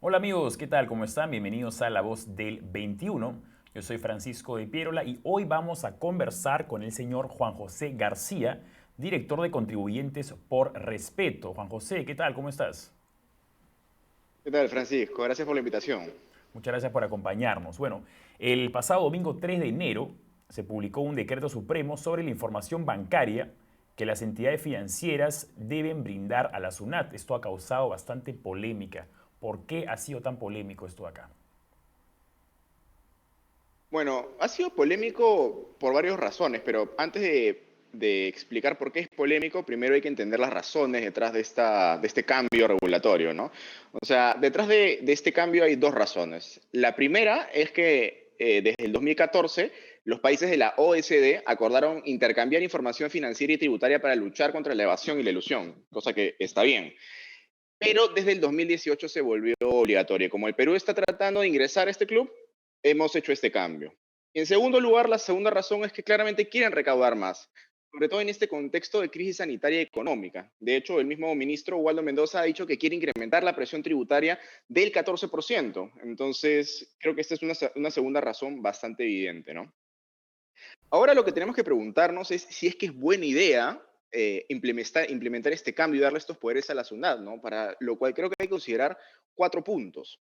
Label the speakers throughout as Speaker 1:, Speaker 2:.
Speaker 1: Hola amigos, ¿qué tal? ¿Cómo están? Bienvenidos a La Voz del 21. Yo soy Francisco de Pierola y hoy vamos a conversar con el señor Juan José García, director de Contribuyentes por Respeto. Juan José, ¿qué tal? ¿Cómo estás?
Speaker 2: ¿Qué tal, Francisco? Gracias por la invitación.
Speaker 1: Muchas gracias por acompañarnos. Bueno, el pasado domingo 3 de enero se publicó un decreto supremo sobre la información bancaria que las entidades financieras deben brindar a la SUNAT. Esto ha causado bastante polémica. ¿Por qué ha sido tan polémico esto acá?
Speaker 2: Bueno, ha sido polémico por varias razones, pero antes de explicar por qué es polémico, primero hay que entender las razones detrás de este cambio regulatorio, ¿no? O sea, detrás de este cambio hay dos razones. La primera es que desde el 2014 los países de la OECD acordaron intercambiar información financiera y tributaria para luchar contra la evasión y la ilusión, cosa que está bien. Pero desde el 2018 se volvió obligatorio. Como el Perú está tratando de ingresar a este club, hemos hecho este cambio. Y en segundo lugar, la segunda razón es que claramente quieren recaudar más, sobre todo en este contexto de crisis sanitaria y económica. De hecho, el mismo ministro Waldo Mendoza ha dicho que quiere incrementar la presión tributaria del 14%. Entonces, creo que esta es una segunda razón bastante evidente, ¿no? Ahora lo que tenemos que preguntarnos es si es que es buena idea implementar este cambio y darle estos poderes a la SUNAT, ¿no? Para lo cual creo que hay que considerar cuatro puntos.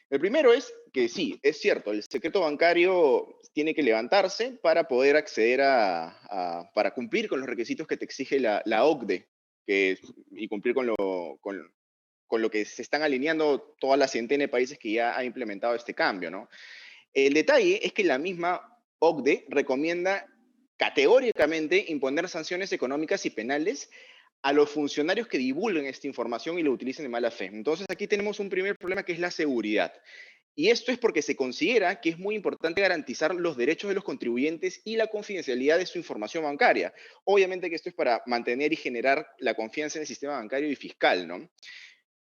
Speaker 2: El primero es que sí, es cierto, el secreto bancario tiene que levantarse para poder acceder para cumplir con los requisitos que te exige la OCDE y cumplir con lo que se están alineando toda la centena de países que ya han implementado este cambio, ¿no? El detalle es que la misma OCDE recomienda categóricamente imponer sanciones económicas y penales a los funcionarios que divulguen esta información y lo utilicen de mala fe. Entonces aquí tenemos un primer problema que es la seguridad. Y esto es porque se considera que es muy importante garantizar los derechos de los contribuyentes y la confidencialidad de su información bancaria. Obviamente que esto es para mantener y generar la confianza en el sistema bancario y fiscal, ¿no?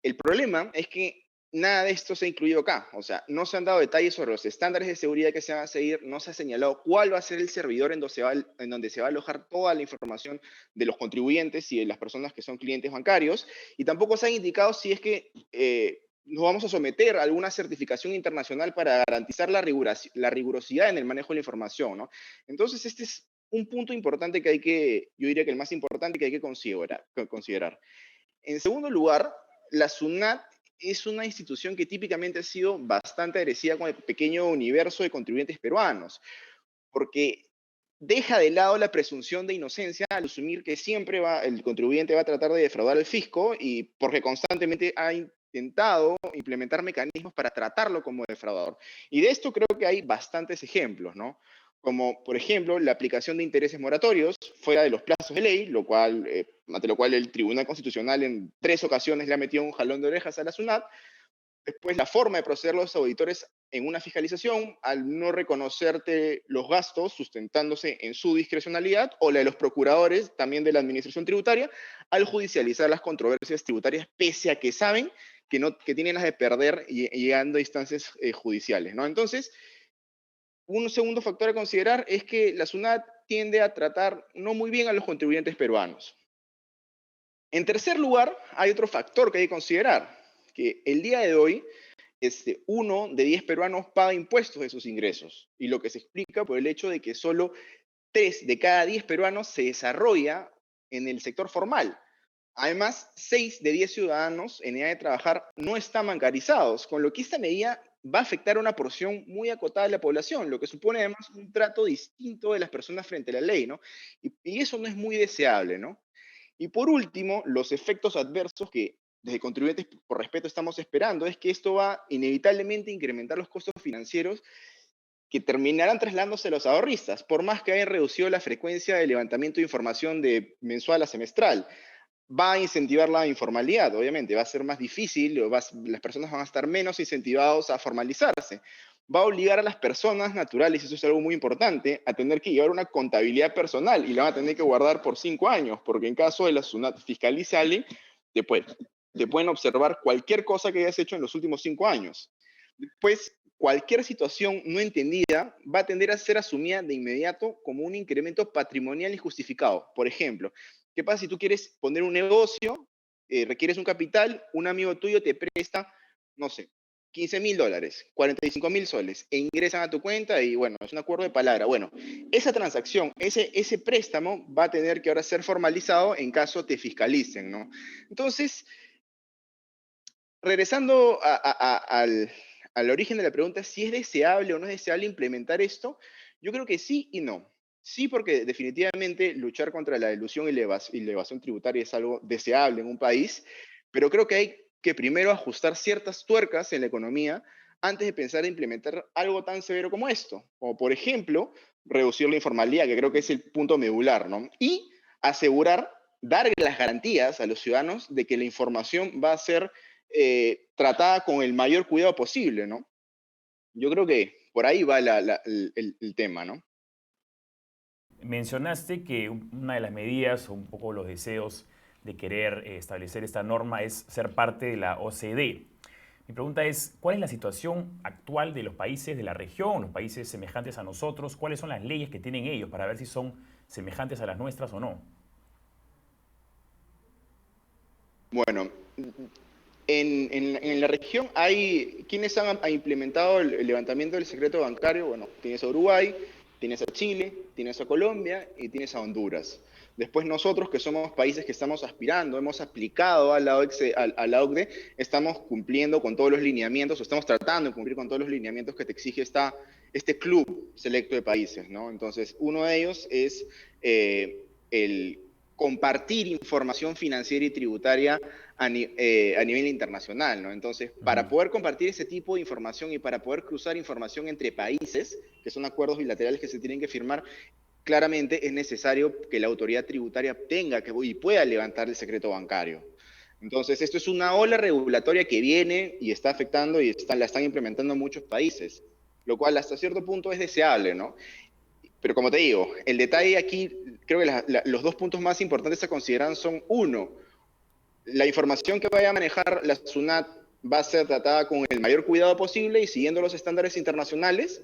Speaker 2: El problema es que nada de esto se ha incluido acá. O sea, no se han dado detalles sobre los estándares de seguridad que se van a seguir, no se ha señalado cuál va a ser el servidor en donde se va a alojar toda la información de los contribuyentes y de las personas que son clientes bancarios, y tampoco se ha indicado si es que nos vamos a someter a alguna certificación internacional para garantizar la rigurosidad en el manejo de la información, ¿no? Entonces, este es un punto importante yo diría que el más importante que hay que considerar. En segundo lugar, la SUNAT es una institución que típicamente ha sido bastante agresiva con el pequeño universo de contribuyentes peruanos, porque deja de lado la presunción de inocencia al asumir que el contribuyente va a tratar de defraudar al fisco y porque constantemente ha intentado implementar mecanismos para tratarlo como defraudador. Y de esto creo que hay bastantes ejemplos, ¿no? Como, por ejemplo, la aplicación de intereses moratorios fuera de los plazos de ley, ante lo cual el Tribunal Constitucional en 3 ocasiones le ha metido un jalón de orejas a la SUNAT. Después, la forma de proceder los auditores en una fiscalización al no reconocerte los gastos sustentándose en su discrecionalidad, o la de los procuradores también de la administración tributaria al judicializar las controversias tributarias pese a que saben que tienen las de perder llegando a instancias judiciales, ¿no? Entonces, un segundo factor a considerar es que la SUNAT tiende a tratar no muy bien a los contribuyentes peruanos. En tercer lugar, hay otro factor que hay que considerar, que el día de hoy 1 de 10 peruanos paga impuestos de sus ingresos, y lo que se explica por el hecho de que solo 3 de cada 10 peruanos se desarrolla en el sector formal. Además, 6 de 10 ciudadanos en edad de trabajar no están bancarizados, con lo que esta medida va a afectar a una porción muy acotada de la población, lo que supone además un trato distinto de las personas frente a la ley, ¿no? Y eso no es muy deseable, ¿no? Y por último, los efectos adversos que desde Contribuyentes por Respeto estamos esperando es que esto va inevitablemente a incrementar los costos financieros que terminarán trasladándose a los ahorristas, por más que hayan reducido la frecuencia de levantamiento de información de mensual a semestral. Va a incentivar la informalidad, obviamente, va a ser más difícil, las personas van a estar menos incentivados a formalizarse. Va a obligar a las personas naturales, y eso es algo muy importante, a tener que llevar una contabilidad personal y la van a tener que guardar por 5 años, porque en caso de la SUNAT fiscalice a alguien, te, puede- te pueden observar cualquier cosa que hayas hecho en los últimos 5 años. Después, cualquier situación no entendida va a tender a ser asumida de inmediato como un incremento patrimonial injustificado. Por ejemplo, ¿qué pasa si tú quieres poner un negocio, requieres un capital, un amigo tuyo te presta no sé, $15.000, 45.000 soles, e ingresan a tu cuenta y bueno, es un acuerdo de palabra. Bueno, esa transacción, ese préstamo va a tener que ahora ser formalizado en caso te fiscalicen, ¿no? Entonces, regresando al origen de la pregunta, si es deseable o no es deseable implementar esto, yo creo que sí y no. Sí, porque definitivamente luchar contra la elusión y la evasión tributaria es algo deseable en un país, pero creo que hay que primero ajustar ciertas tuercas en la economía antes de pensar en implementar algo tan severo como esto. Como por ejemplo, reducir la informalidad, que creo que es el punto medular, ¿no? Y asegurar, dar las garantías a los ciudadanos de que la información va a ser tratada con el mayor cuidado posible, ¿no? Yo creo que por ahí va el tema, ¿no?
Speaker 1: Mencionaste que una de las medidas o un poco los deseos de querer establecer esta norma es ser parte de la OCDE. Mi pregunta es, ¿cuál es la situación actual de los países de la región, los países semejantes a nosotros? ¿Cuáles son las leyes que tienen ellos para ver si son semejantes a las nuestras o no?
Speaker 2: Bueno, en la región hay quienes han implementado el levantamiento del secreto bancario. Bueno, tienes a Uruguay, tienes a Chile, tienes a Colombia y tienes a Honduras. Después nosotros, que somos países que estamos aspirando, hemos aplicado a la a la OCDE, estamos cumpliendo con todos los lineamientos, o estamos tratando de cumplir con todos los lineamientos que te exige este club selecto de países, ¿no? Entonces, uno de ellos es el compartir información financiera y tributaria a nivel internacional, ¿no? Entonces, para
Speaker 1: Ujú.
Speaker 2: poder compartir ese tipo de información y para poder cruzar información entre países, que son acuerdos bilaterales que se tienen que firmar, claramente es necesario que la autoridad tributaria tenga y pueda levantar el secreto bancario. Entonces, esto es una ola regulatoria que viene y está afectando y la están implementando muchos países, lo cual hasta cierto punto es deseable, ¿no? Pero como te digo, el detalle aquí, creo que los dos puntos más importantes a considerar son, uno, la información que vaya a manejar la SUNAT va a ser tratada con el mayor cuidado posible y siguiendo los estándares internacionales,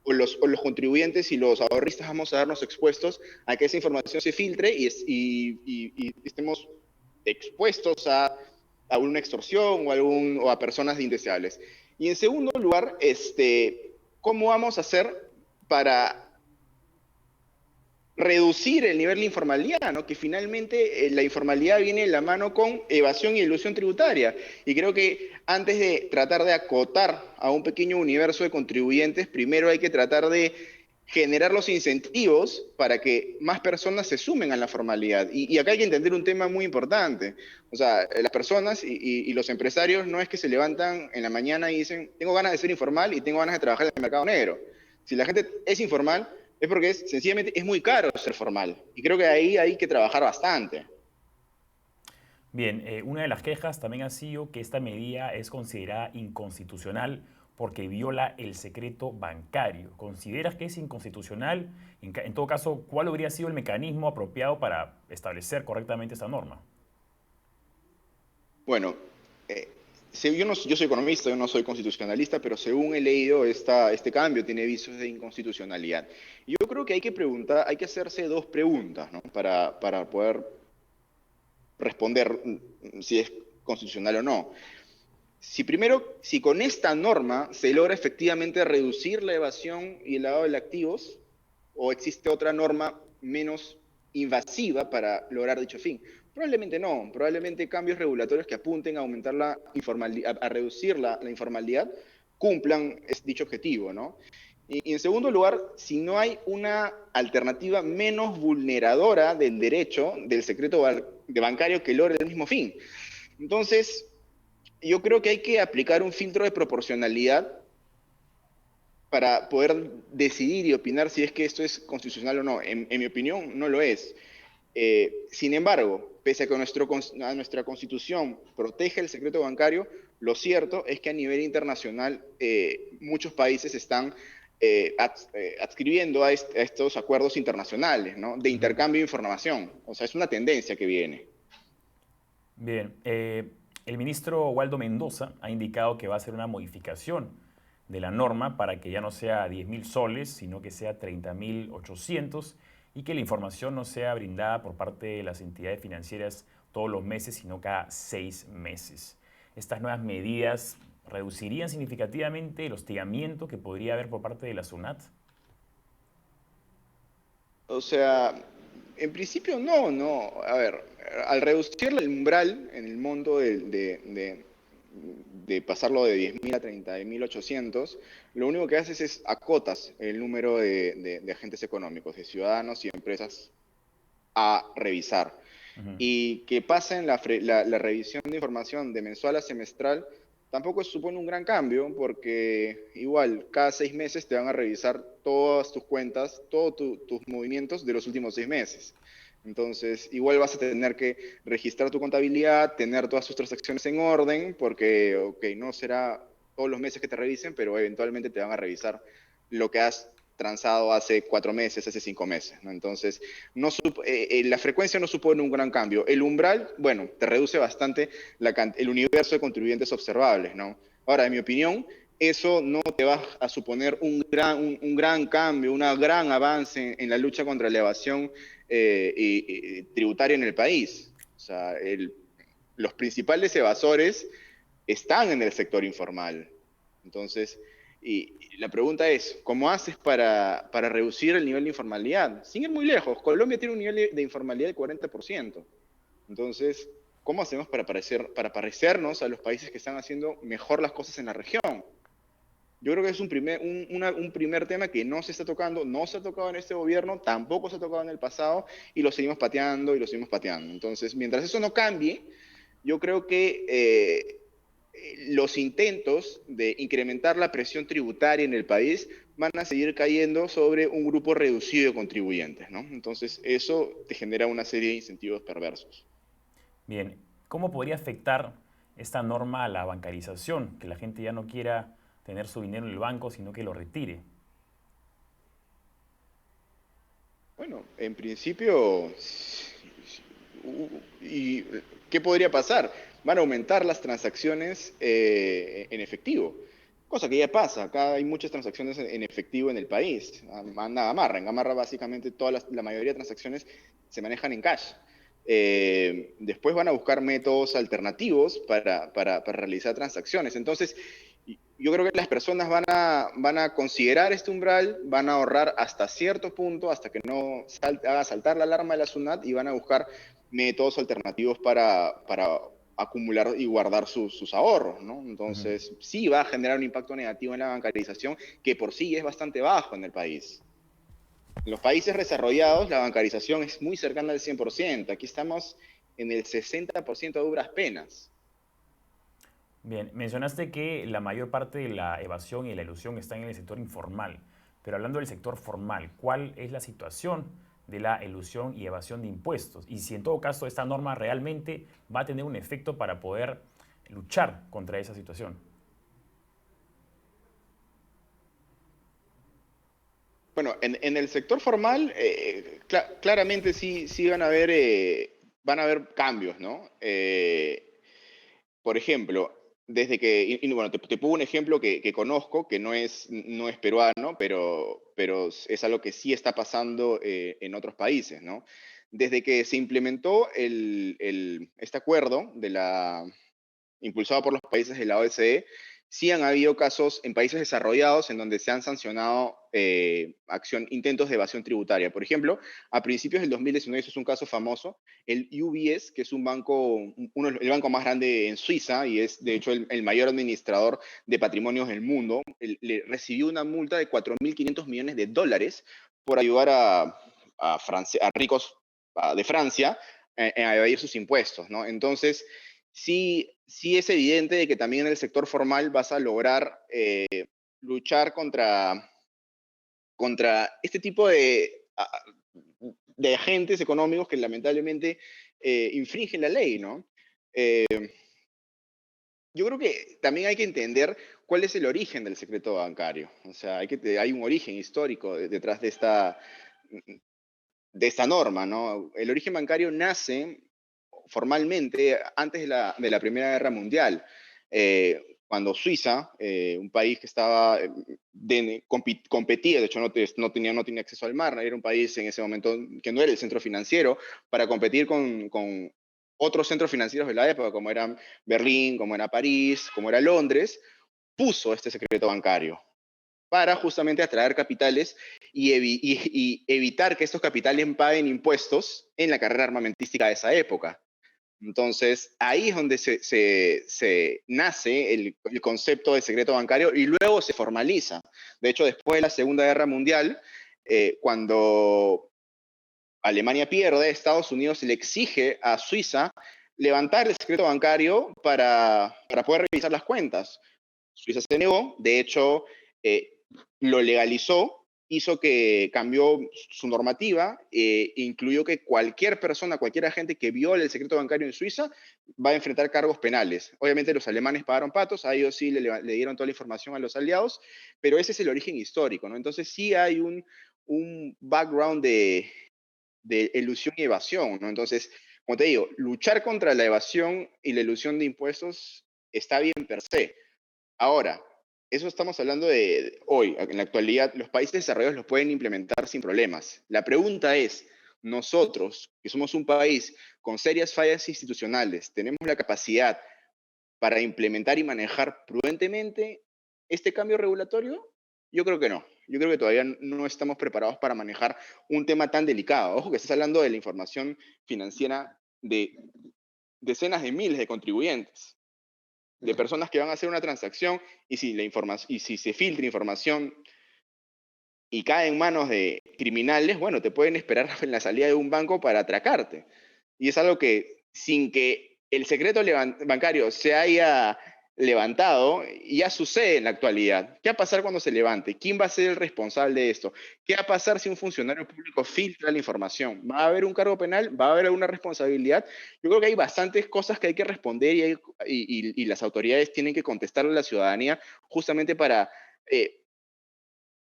Speaker 2: o los contribuyentes y los ahorristas vamos a darnos expuestos a que esa información se filtre y estemos expuestos a una extorsión o a personas indeseables. Y en segundo lugar, ¿cómo vamos a hacer para reducir el nivel de informalidad, ¿no? Que finalmente la informalidad viene de la mano con evasión y elusión tributaria? Y creo que antes de tratar de acotar a un pequeño universo de contribuyentes, primero hay que tratar de generar los incentivos para que más personas se sumen a la formalidad. Y acá hay que entender un tema muy importante. O sea, las personas y los empresarios no es que se levantan en la mañana y dicen, tengo ganas de ser informal y tengo ganas de trabajar en el mercado negro. Si la gente es informal, es porque sencillamente es muy caro ser formal. Y creo que ahí hay que trabajar bastante.
Speaker 1: Bien, una de las quejas también ha sido que esta medida es considerada inconstitucional porque viola el secreto bancario. ¿Consideras que es inconstitucional? En todo caso, ¿cuál habría sido el mecanismo apropiado para establecer correctamente esta norma?
Speaker 2: Bueno, eh, yo soy economista, yo no soy constitucionalista, pero según he leído, este cambio tiene visos de inconstitucionalidad. Y yo creo que hay que preguntar, hay que hacerse dos preguntas, ¿no? Para poder responder si es constitucional o no. Si con esta norma se logra efectivamente reducir la evasión y el lavado de activos, o existe otra norma menos invasiva para lograr dicho fin. Probablemente no, probablemente cambios regulatorios que apunten a aumentar la informalidad, a reducir la informalidad, cumplan dicho objetivo, ¿no? Y en segundo lugar, si no hay una alternativa menos vulneradora del derecho del secreto bancario que logre el mismo fin. Entonces, yo creo que hay que aplicar un filtro de proporcionalidad para poder decidir y opinar si es que esto es constitucional o no. En mi opinión, no lo es. Sin embargo, pese a que nuestra constitución protege el secreto bancario, lo cierto es que a nivel internacional muchos países están adscribiendo a estos acuerdos internacionales, ¿no? De
Speaker 1: Ujú.
Speaker 2: intercambio de información. O sea, es una tendencia que viene.
Speaker 1: Bien, el ministro Waldo Mendoza ha indicado que va a hacer una modificación de la norma para que ya no sea 10.000 soles, sino que sea 30.800 y que la información no sea brindada por parte de las entidades financieras todos los meses, sino cada 6 meses. Estas nuevas medidas ¿Reducirían significativamente el hostigamiento que podría haber por parte de la SUNAT?
Speaker 2: O sea, en principio no, no. A ver, al reducir el umbral en el monto de pasarlo de 10.000 a 30.800, lo único que haces es acotas el número de agentes económicos, de ciudadanos y empresas a revisar.
Speaker 1: Ujú.
Speaker 2: Y que pasen la revisión de información de mensual a semestral tampoco supone un gran cambio, porque igual cada 6 meses te van a revisar todas tus cuentas, todos tus movimientos de los últimos 6 meses. Entonces, igual vas a tener que registrar tu contabilidad, tener todas tus transacciones en orden, porque, ok, no será todos los meses que te revisen, pero eventualmente te van a revisar lo que has transado hace 4 meses, hace 5 meses, ¿no? Entonces, no la frecuencia no supone un gran cambio. El umbral, bueno, te reduce bastante el universo de contribuyentes observables, ¿no? Ahora, en mi opinión, eso no te va a suponer un gran cambio, un gran avance en la lucha contra la evasión tributaria en el país. O sea, los principales evasores están en el sector informal. Entonces, y la pregunta es, ¿cómo haces para reducir el nivel de informalidad? Sin ir muy lejos, Colombia tiene un nivel de informalidad del 40%. Entonces, ¿cómo hacemos para parecernos a los países que están haciendo mejor las cosas en la región? Yo creo que es un primer tema que no se está tocando, no se ha tocado en este gobierno, tampoco se ha tocado en el pasado, y lo seguimos pateando y lo seguimos pateando. Entonces, mientras eso no cambie, yo creo que los intentos de incrementar la presión tributaria en el país van a seguir cayendo sobre un grupo reducido de contribuyentes, ¿no? Entonces, eso te genera una serie de incentivos perversos.
Speaker 1: Bien, ¿cómo podría afectar esta norma a la bancarización? Que la gente ya no quiera tener su dinero en el banco, sino que lo retire.
Speaker 2: Bueno, en principio, ¿y qué podría pasar? Van a aumentar las transacciones en efectivo, cosa que ya pasa. Acá hay muchas transacciones en efectivo en el país. Anda Gamarra. En Gamarra básicamente la mayoría de transacciones se manejan en cash. Después van a buscar métodos alternativos para realizar transacciones. Entonces, yo creo que las personas van a considerar este umbral, van a ahorrar hasta cierto punto, hasta que no haga saltar la alarma de la SUNAT, y van a buscar métodos alternativos para acumular y guardar sus ahorros, ¿no?
Speaker 1: Ujú.
Speaker 2: Entonces, sí va a generar un impacto negativo en la bancarización, que por sí es bastante bajo en el país. En los países desarrollados, la bancarización es muy cercana al 100%. Aquí estamos en el 60% a duras penas.
Speaker 1: Bien, mencionaste que la mayor parte de la evasión y la ilusión está en el sector informal, pero hablando del sector formal, ¿cuál es la situación de la elusión y evasión de impuestos? Y si en todo caso esta norma realmente va a tener un efecto para poder luchar contra esa situación.
Speaker 2: Bueno, en el sector formal, claramente sí, sí van a haber cambios, ¿no? Por ejemplo, bueno, te pongo un ejemplo que conozco, que no es peruano, pero es algo que sí está pasando en otros países, ¿no? Desde que se implementó este acuerdo impulsado por los países de la OSCE, sí han habido casos en países desarrollados en donde se han sancionado intentos de evasión tributaria. Por ejemplo, a principios del 2019, eso es un caso famoso, el UBS, que es el banco más grande en Suiza y es de hecho el mayor administrador de patrimonios del mundo, le recibió una multa de 4.500 millones de dólares por ayudar a ricos de Francia a evadir sus impuestos, ¿no? Entonces, sí, sí es evidente de que también en el sector formal vas a lograr luchar contra este tipo de agentes económicos que lamentablemente infringen la ley, ¿no? Eh, yo creo que también hay que entender cuál es el origen del secreto bancario. O sea, hay un origen histórico detrás de esta norma, ¿no? El origen bancario nace formalmente antes de la Primera Guerra Mundial, cuando Suiza, un país que estaba, competía, de hecho no tenía acceso al mar, era un país en ese momento que no era el centro financiero, para competir con otros centros financieros de la época, como eran Berlín, como era París, como era Londres, puso este secreto bancario para justamente atraer capitales y evitar que estos capitales paguen impuestos en la carrera armamentística de esa época. Entonces, ahí es donde se nace el concepto de secreto bancario y luego se formaliza. De hecho, después de la Segunda Guerra Mundial, cuando Alemania pierde, Estados Unidos le exige a Suiza levantar el secreto bancario para poder revisar las cuentas. Suiza se negó, de hecho, lo legalizó, hizo que cambió su normativa, incluyó que cualquier persona, cualquier agente que viole el secreto bancario en Suiza va a enfrentar cargos penales. Obviamente los alemanes pagaron patos, a ellos sí le dieron toda la información a los aliados, pero ese es el origen histórico, ¿no? Entonces sí hay un background de elusión y evasión, ¿no? Entonces, como te digo, luchar contra la evasión y la ilusión de impuestos está bien per se. Ahora, eso estamos hablando de hoy, en la actualidad, los países desarrollados los pueden implementar sin problemas. La pregunta es, nosotros, que somos un país con serias fallas institucionales, ¿tenemos la capacidad para implementar y manejar prudentemente este cambio regulatorio? Yo creo que no. Yo creo que todavía no estamos preparados para manejar un tema tan delicado. Ojo que estás hablando de la información financiera de decenas de miles de contribuyentes, de personas que van a hacer una transacción y si se filtra información y cae en manos de criminales, bueno, te pueden esperar en la salida de un banco para atracarte. Y es algo que sin que el secreto bancario se haya levantado, ya sucede en la actualidad. ¿Qué va a pasar cuando se levante? ¿Quién va a ser el responsable de esto? ¿Qué va a pasar si un funcionario público filtra la información? ¿Va a haber un cargo penal? ¿Va a haber alguna responsabilidad? Yo creo que hay bastantes cosas que hay que responder y las autoridades tienen que contestarle a la ciudadanía justamente para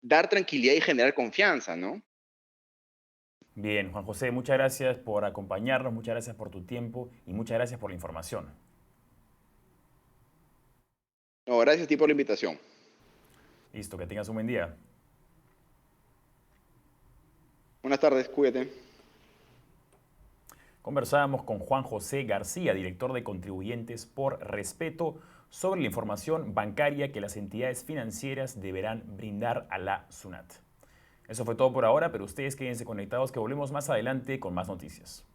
Speaker 2: dar tranquilidad y generar confianza, ¿no?
Speaker 1: Bien, Juan José, muchas gracias por acompañarnos, muchas gracias por tu tiempo y muchas gracias por la información.
Speaker 2: No, gracias a ti por la invitación.
Speaker 1: Listo, que tengas un buen día.
Speaker 2: Buenas tardes, cuídate.
Speaker 1: Conversábamos con Juan José García, director de Contribuyentes por Respeto, sobre la información bancaria que las entidades financieras deberán brindar a la SUNAT. Eso fue todo por ahora, pero ustedes quédense conectados que volvemos más adelante con más noticias.